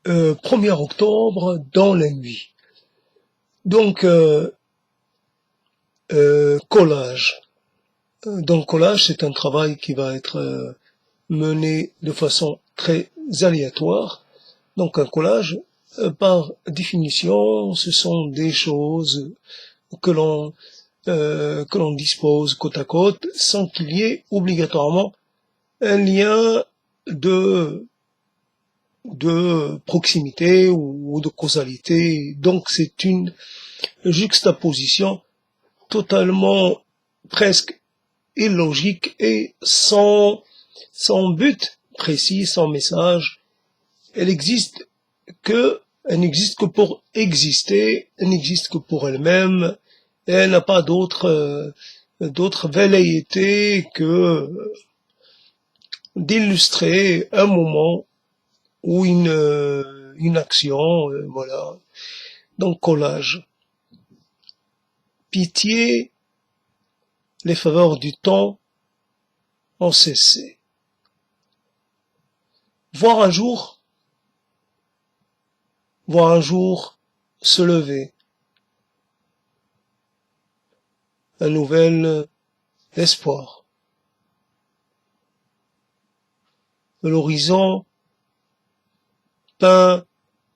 1er octobre dans la nuit. Donc, collage. Donc, collage, c'est un travail qui va être mené de façon très aléatoire. Donc, un collage, par définition, ce sont des choses que l'on dispose côte à côte sans qu'il y ait obligatoirement un lien de proximité ou de causalité. Donc c'est une juxtaposition totalement presque illogique et sans but précis, sans message. Elle n'existe que pour exister, elle n'existe que pour elle-même, et elle n'a pas d'autre velléité que d'illustrer un moment ou une action, voilà. Donc collage. Pitié, les faveurs du temps ont cessé. Voir un jour se lever. Un nouvel espoir. L'horizon peint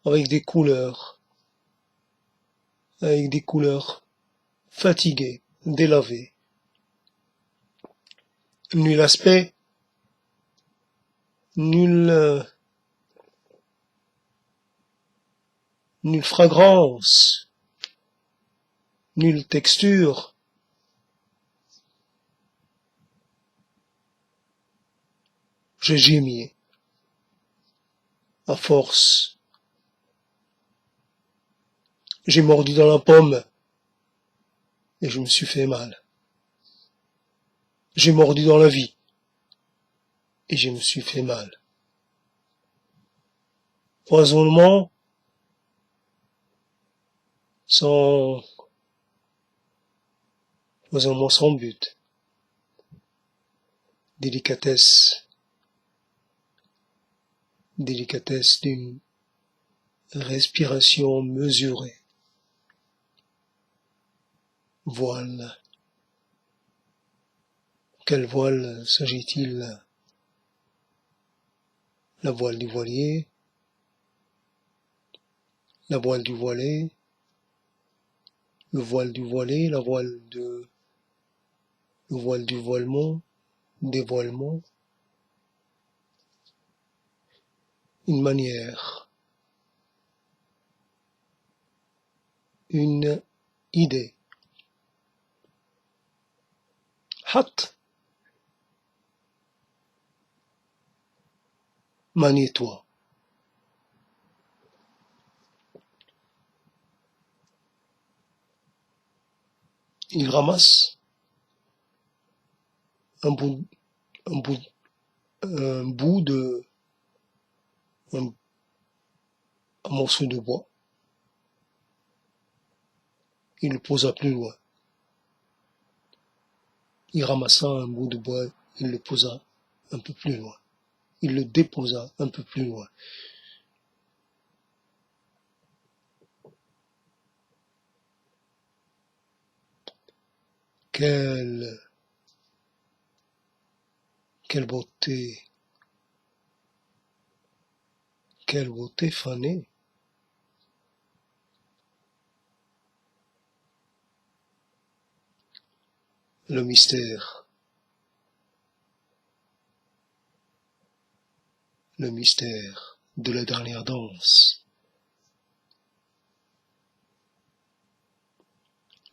avec des couleurs fatiguées, délavées. Nul aspect, nulle fragrance, nulle texture. J'ai gémi à force. J'ai mordu dans la pomme et je me suis fait mal. J'ai mordu dans la vie et je me suis fait mal. Poisonnement sans but. Délicatesse d'une respiration mesurée. Voile. Quelle voile s'agit-il? La voile du voilier, la voile du voilé, le voile du voilé, le voile du voilement, dévoilement. Une manière, une idée. Hâte, manie-toi. Il ramasse un morceau de bois. Il le posa plus loin. Il ramassa un bout de bois, il le posa un peu plus loin. Il le déposa un peu plus loin. Quelle beauté! Quelle beauté fanée! Le mystère de la dernière danse.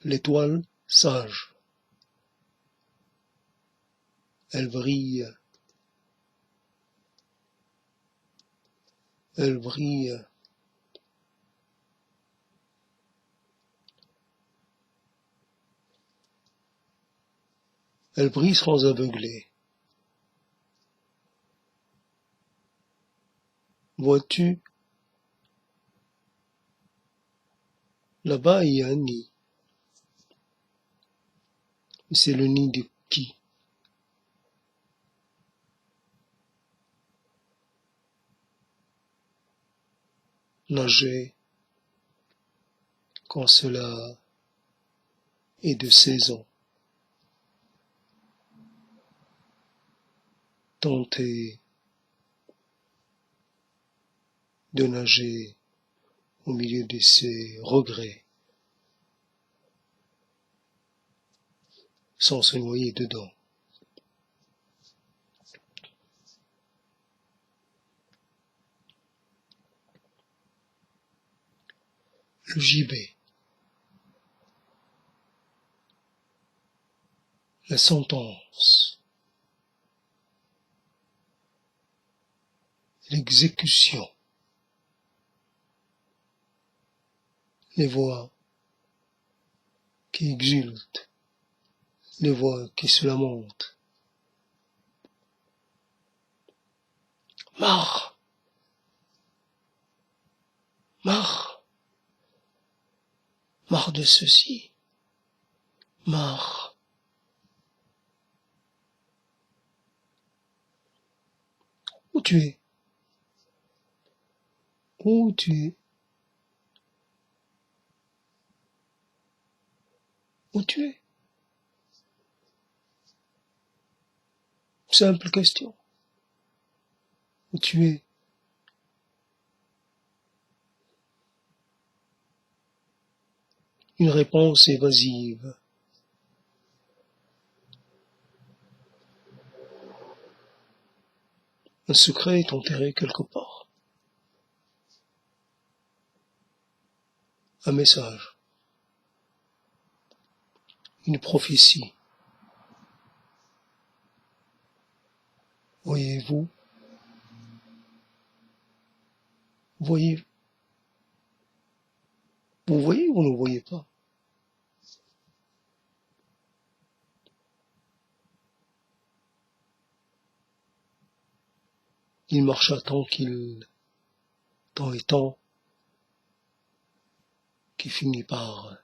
L'étoile sage. Elle brille. Elle brille. Elle brille sans aveugler. Vois-tu, là-bas il y a un nid. C'est le nid de qui? nager quand cela est de saison, tenter de nager au milieu de ses regrets, sans se noyer dedans. Le gibet, la sentence, l'exécution, les voix qui exultent, les voix qui se lamentent. Marre, marre, marre de ceci, marre. Où tu es? Où tu es? Où tu es? Simple question. Où tu es? Une réponse évasive. Un secret est enterré quelque part. Un message. Une prophétie. Voyez-vous? Voyez, vous voyez ou ne voyez pas? Il marcha tant et tant, qui finit par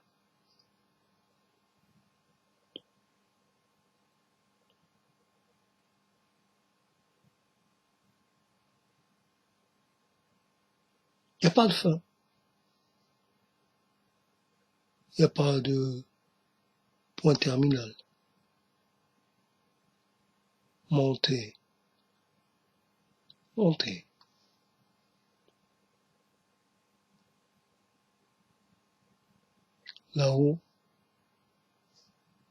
il n'y a pas de fin. Il n'y a pas de point terminal. Montez, montez. Là-haut,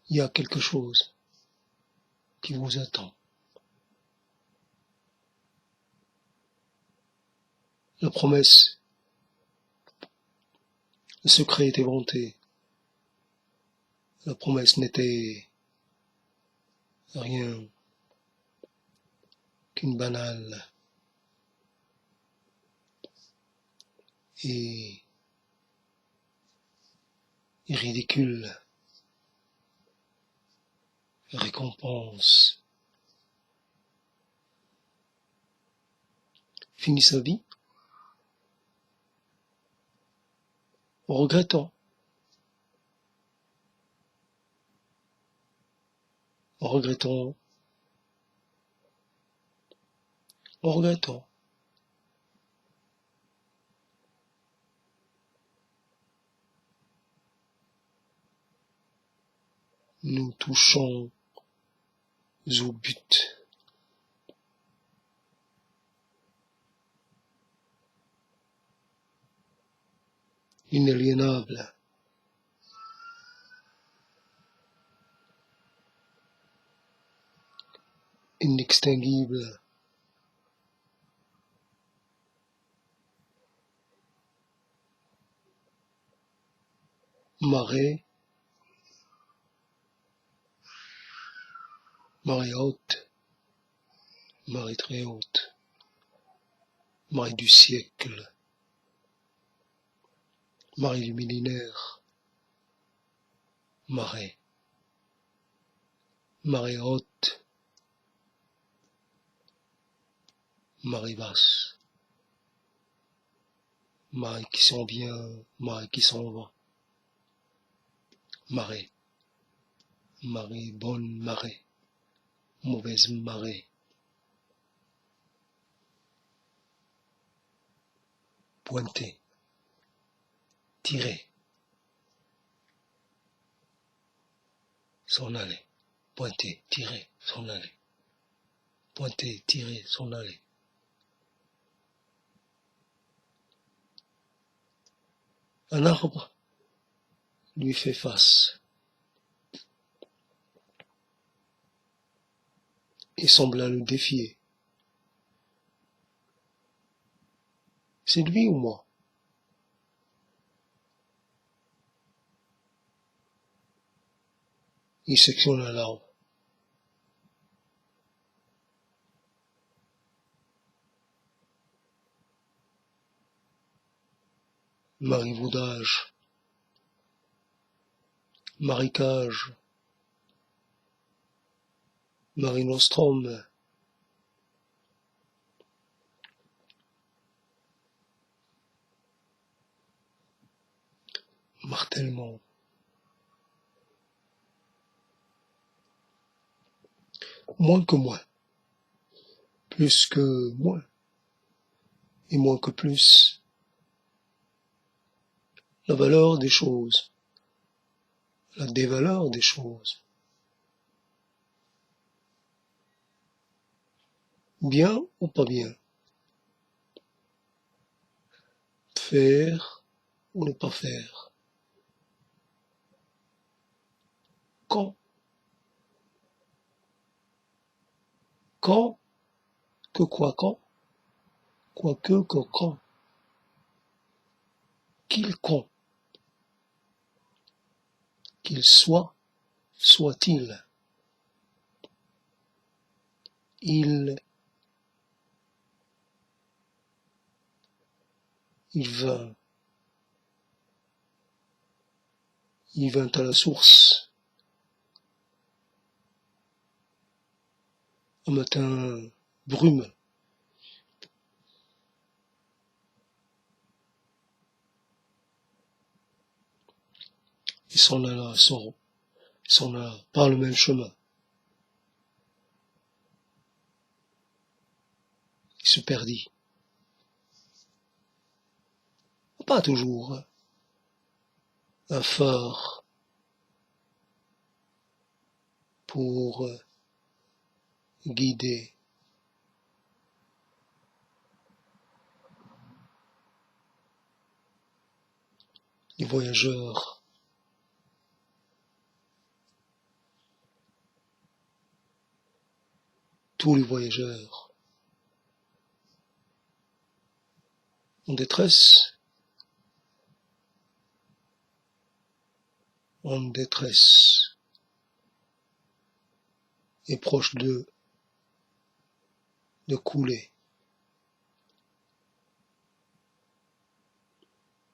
il y a quelque chose qui vous attend. La promesse, le secret était vanté. La promesse n'était rien qu'une banale et ridicule récompense. Finit sa vie en regrettant, en regrettant, en regrettant. Nous touchons au but. Inaliénable, inextinguible, marée, marée haute, marée très haute, marée du siècle, marée du millénaire, marée, marée haute, marée basse, marée qui s'en vient, marée qui s'en va, marée, marée bonne marée, mauvaise marée, pointée. tirer, s'en aller, pointer, tirer, s'en aller, pointer, tirer, s'en aller. Un arbre lui fait face et sembla le défier. C'est lui ou moi? Il sectionna l'arbre. Marivaudage, marécage, marinostrum, martèlement. Moins que moins, plus que moins, et moins que plus. La valeur des choses, la dévaleur des choses. Bien ou pas bien? Faire ou ne pas faire? Quand? Quand? Que quoi quand? Quoique que quand? Qu'il quand? Qu'il soit, soit-il. Il vint. Il vint à la source. Un matin, brume. Il s'en alla, s'en alla par le même chemin. Il se perdit. Pas toujours. Un phare pour guider. Les voyageurs. Tous les voyageurs. En détresse. En détresse. Et proche de couler.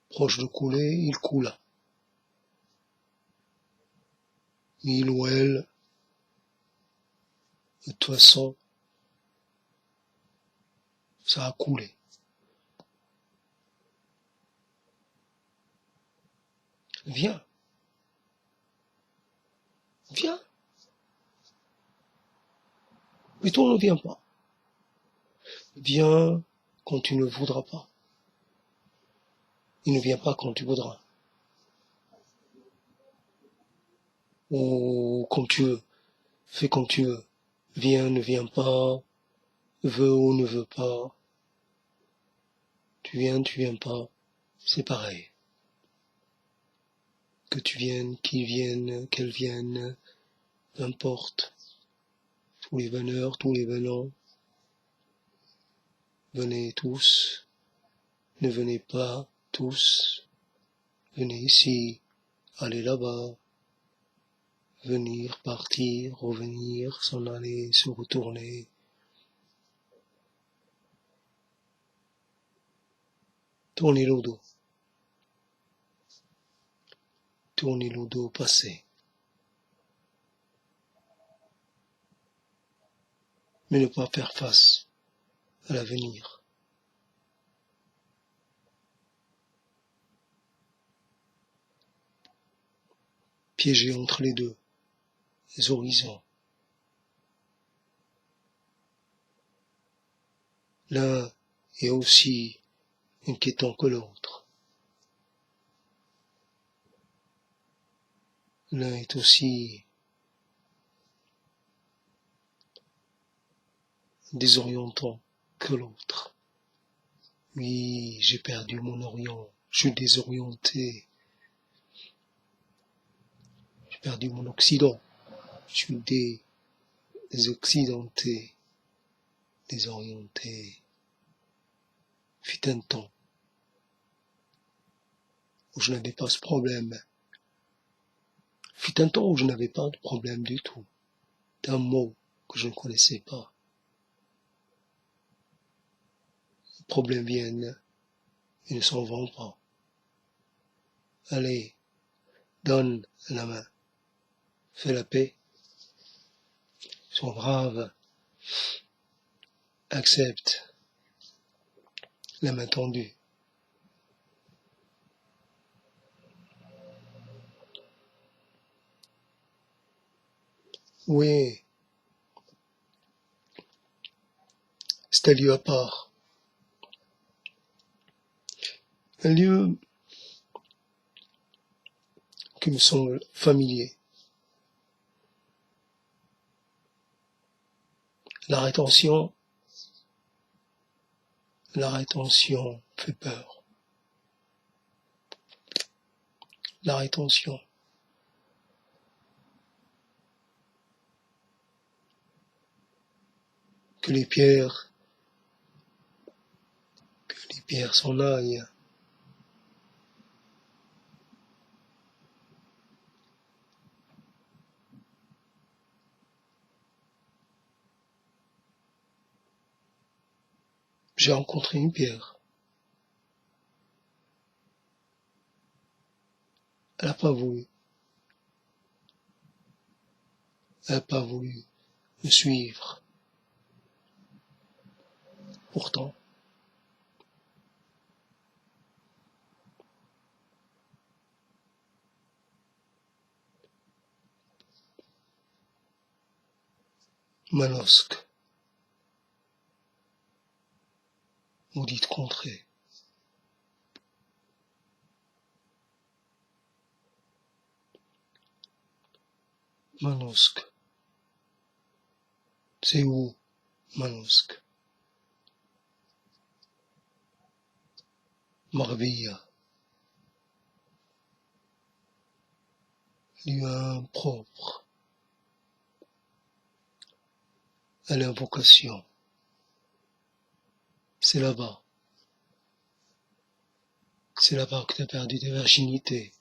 Proche de couler, il coula. Il ou elle, de toute façon, ça a coulé. Viens. Viens. Mais toi ne viens pas. Viens quand tu ne voudras pas. Il ne vient pas quand tu voudras. Ou quand tu veux. Fais comme tu veux. Viens, ne viens pas. Veux ou ne veux pas. Tu viens pas. C'est pareil. Que tu viennes, qu'il vienne, qu'elle vienne. Peu importe. Tous les veneurs, tous les venants. Venez tous. Ne venez pas tous. Venez ici. Allez là-bas. Venir, partir, revenir, s'en aller, se retourner. Tournez le dos. Tournez le dos, passez. Mais ne pas faire face à l'avenir. Piégé entre les deux, les horizons. L'un est aussi inquiétant que l'autre. l'un est aussi désorientant que l'autre. Oui, j'ai perdu mon orient, je suis désorienté, j'ai perdu mon occident, je suis désoccidenté, désorienté. Fut un temps où je n'avais pas ce problème. Fut un temps où je n'avais pas de problème du tout, d'un mot que je ne connaissais pas. Les problèmes viennent et ne s'en vont pas. Allez, donne la main, fais la paix, sois brave, accepte la main tendue. Oui, c'est un lieu à part, un lieu qui me semble familier. La rétention fait peur. La rétention. Que les pierres s'en aillent. J'ai rencontré une pierre. Elle n'a pas voulu. Elle n'a pas voulu me suivre. Pourtant, Manosque, maudite contrée. Manosque. C'est où, Manosque? Marvilla. Lieu impropre. À l'invocation. C'est là-bas. C'est là-bas que tu as perdu ta virginité.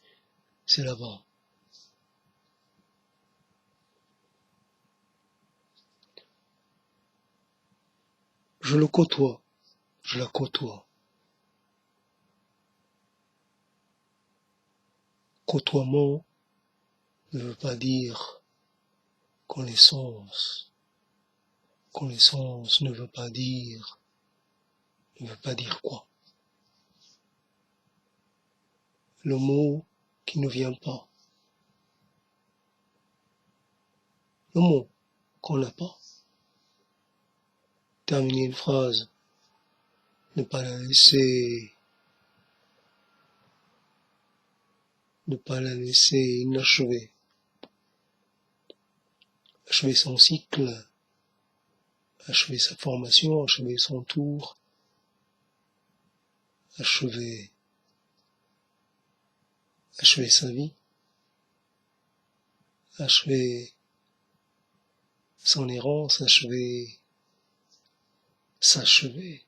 C'est là-bas. Je le côtoie. Je la côtoie. Côtoiement ne veut pas dire connaissance. Connaissance ne veut pas dire quoi? Le mot qui ne vient pas. Le mot qu'on n'a pas. Terminer une phrase. Ne pas la laisser inachevée. Achever son cycle. Achever sa formation. Achever son tour. Achever sa vie. Achever son errance. S'achever.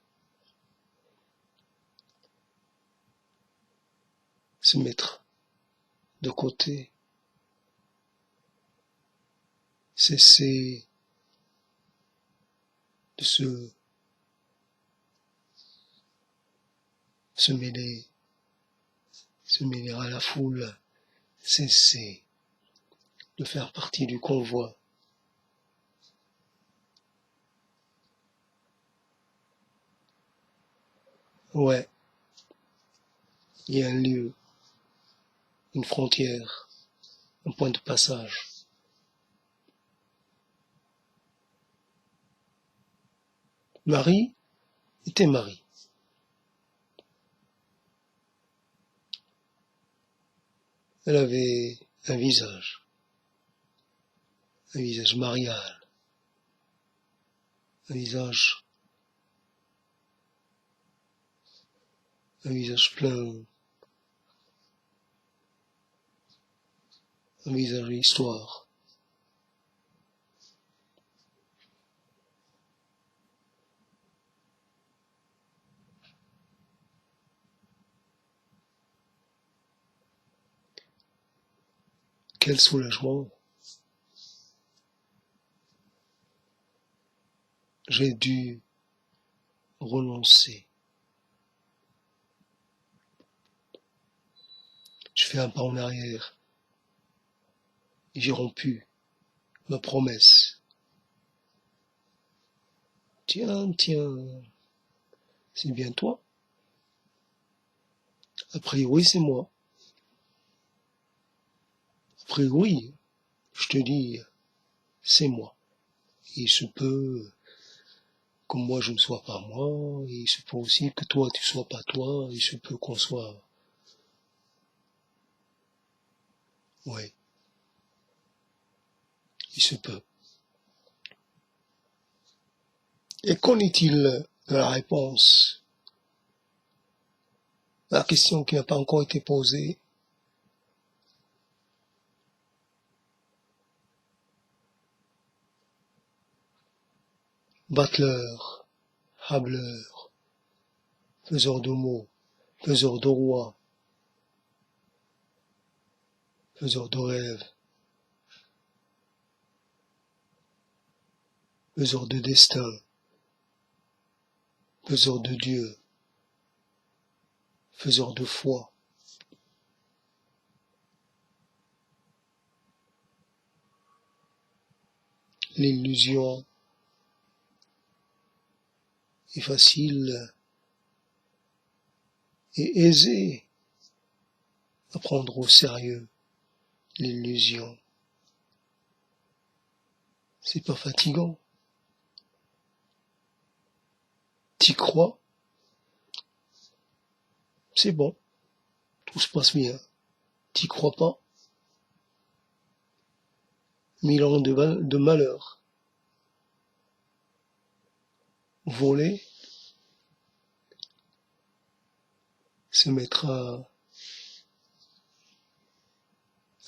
Se mettre de côté. Cesser de se mêler à la foule, cesser de faire partie du convoi. Ouais, il y a un lieu, une frontière, un point de passage. Marie était Marie. Elle un visage marial, un visage plein, un visage d'histoire. Quel soulagement! J'ai dû renoncer. Je fais un pas en arrière. J'ai rompu ma promesse. Tiens, c'est bien toi. A priori, c'est moi. A priori, je te dis, c'est moi. Il se peut que moi je ne sois pas moi, et il se peut aussi que toi tu sois pas toi, il se peut qu'on soit... Ouais, il se peut. Et qu'en est-il de la réponse à la question qui n'a pas encore été posée? Battleur, hableur, faiseur de mots, faiseur de rois, faiseur de rêves, faiseur de destin, faiseur de Dieu, faiseur de foi. L'illusion est facile et aisée à prendre au sérieux. L'illusion, c'est pas fatigant. T'y crois, c'est bon, tout se passe bien. T'y crois pas, 1000 ans de malheur. Voler, se mettre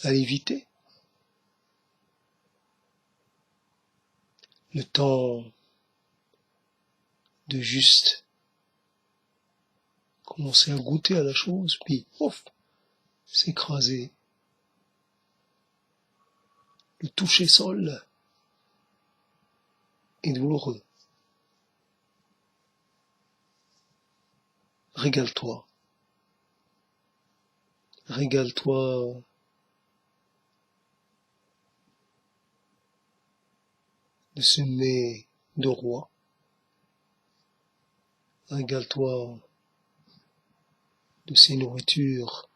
à l'éviter. Le temps de juste commencer à goûter à la chose, puis ouf, s'écraser. Le toucher sol est douloureux. Régale-toi. Régale-toi de ce mets de roi. Régale-toi de ces nourritures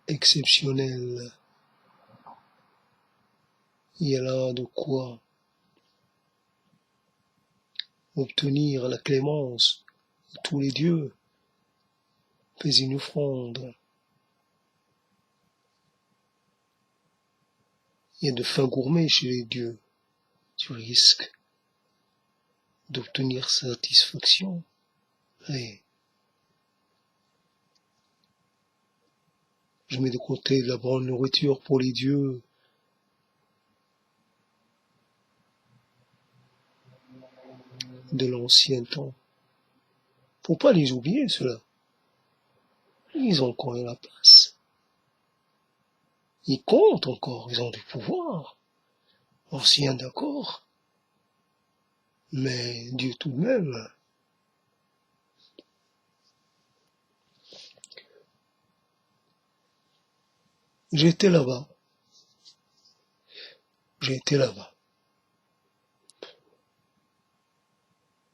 exceptionnelles. Il y a là de quoi obtenir la clémence de tous les dieux. Fais une offrande. Il y a de fins gourmets chez les dieux. Tu risques d'obtenir satisfaction. Et je mets de côté de la bonne nourriture pour les dieux. De l'ancien temps. Faut pas les oublier, ceux-là. Ils ont encore la place. Ils comptent encore, ils ont du pouvoir. Anciens, d'accord. Mais Dieu tout de même. J'étais là-bas. J'ai été là-bas.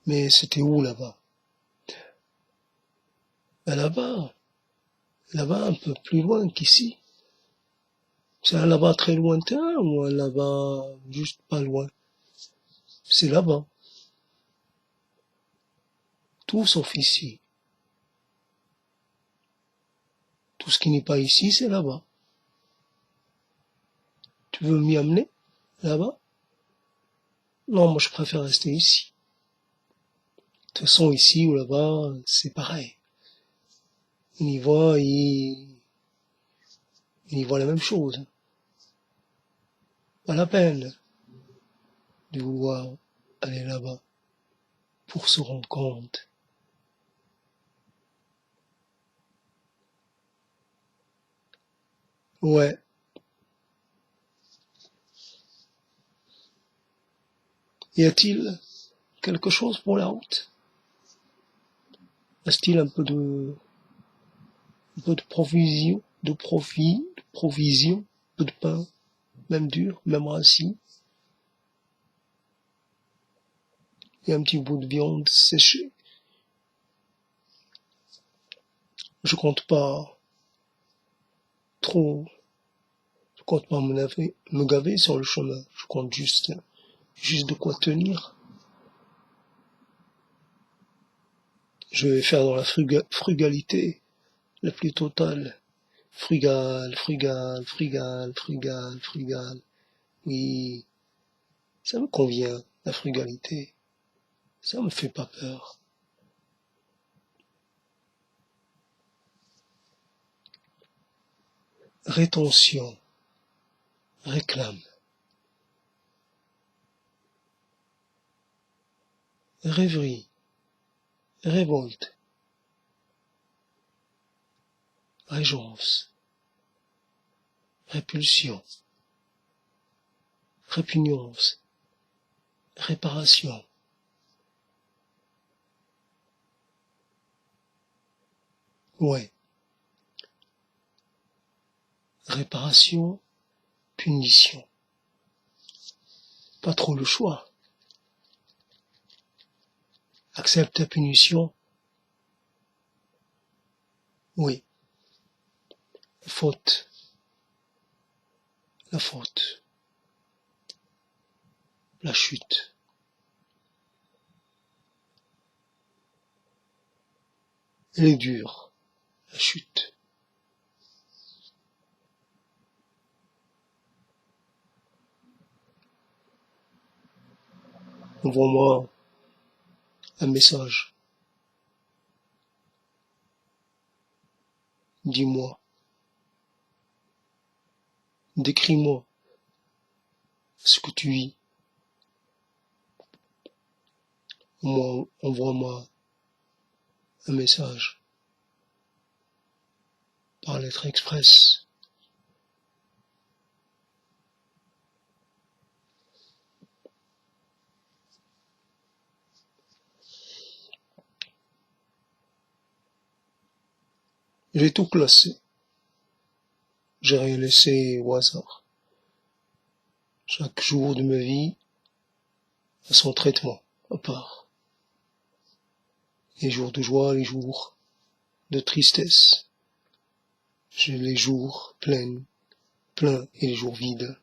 Mais c'était où là-bas? Ben là-bas un peu plus loin qu'ici. C'est un là-bas très lointain ou un là-bas juste pas loin? C'est là-bas. Tout sauf ici. Tout Tout ce qui n'est pas ici, c'est là-bas. Tu veux m'y amener là-bas? Non, moi je préfère rester ici. De toute façon, ici ou là-bas, c'est pareil. On y voit, on y voit la même chose. Pas la peine de vouloir aller là-bas pour se rendre compte. Ouais. Y a-t-il quelque chose pour la route? Reste-t-il un peu de provision, provision, un peu de pain, même dur, même rassis, et un petit bout de viande séchée. Je compte pas trop, je compte pas me gaver sur le chemin. Je compte juste de quoi tenir. Je vais faire dans la frugalité la plus totale. Frugal, frugal, frugal, frugal, frugal. Oui, ça me convient, la frugalité. Ça me fait pas peur. Rétention, réclame, rêverie, révolte, régeance, répulsion, répugnance, réparation. Ouais, réparation, punition. Pas trop le choix. Accepte ta punition. Oui, faute, la faute, la chute. Elle est dure, la chute. Envoie-moi un message. Dis-moi, décris-moi ce que tu vis. Moi, envoie-moi un message par lettre express. J'ai tout classé. J'ai rien laissé au hasard. Chaque jour de ma vie a son traitement à part. Les jours de joie, les jours de tristesse. J'ai les jours pleins et les jours vides.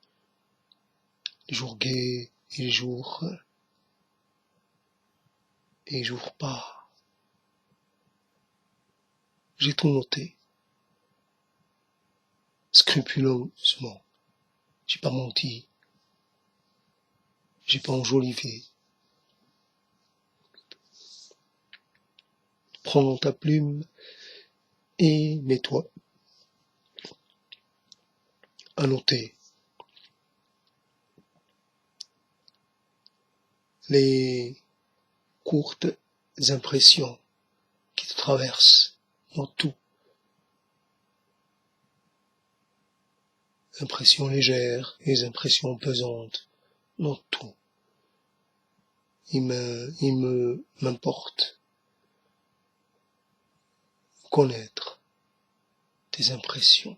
Les jours gais et les jours pas. J'ai tout noté. Scrupuleusement. J'ai pas menti. J'ai pas enjolivé. Prends ta plume et mets-toi à noter les courtes impressions qui te traversent dans tout. Impressions légères et impressions pesantes dans tout. M'importe connaître tes impressions.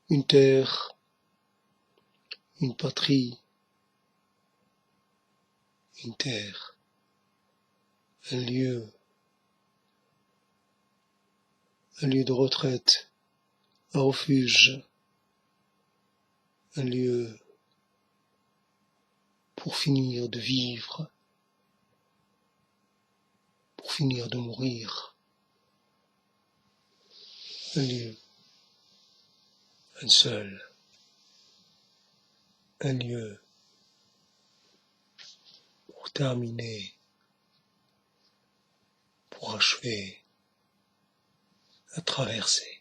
Une terre, une patrie, une terre, un lieu de retraite, un refuge, un lieu pour finir de vivre, pour finir de mourir. Un lieu, un seul, un lieu pour terminer, pour achever la traversée.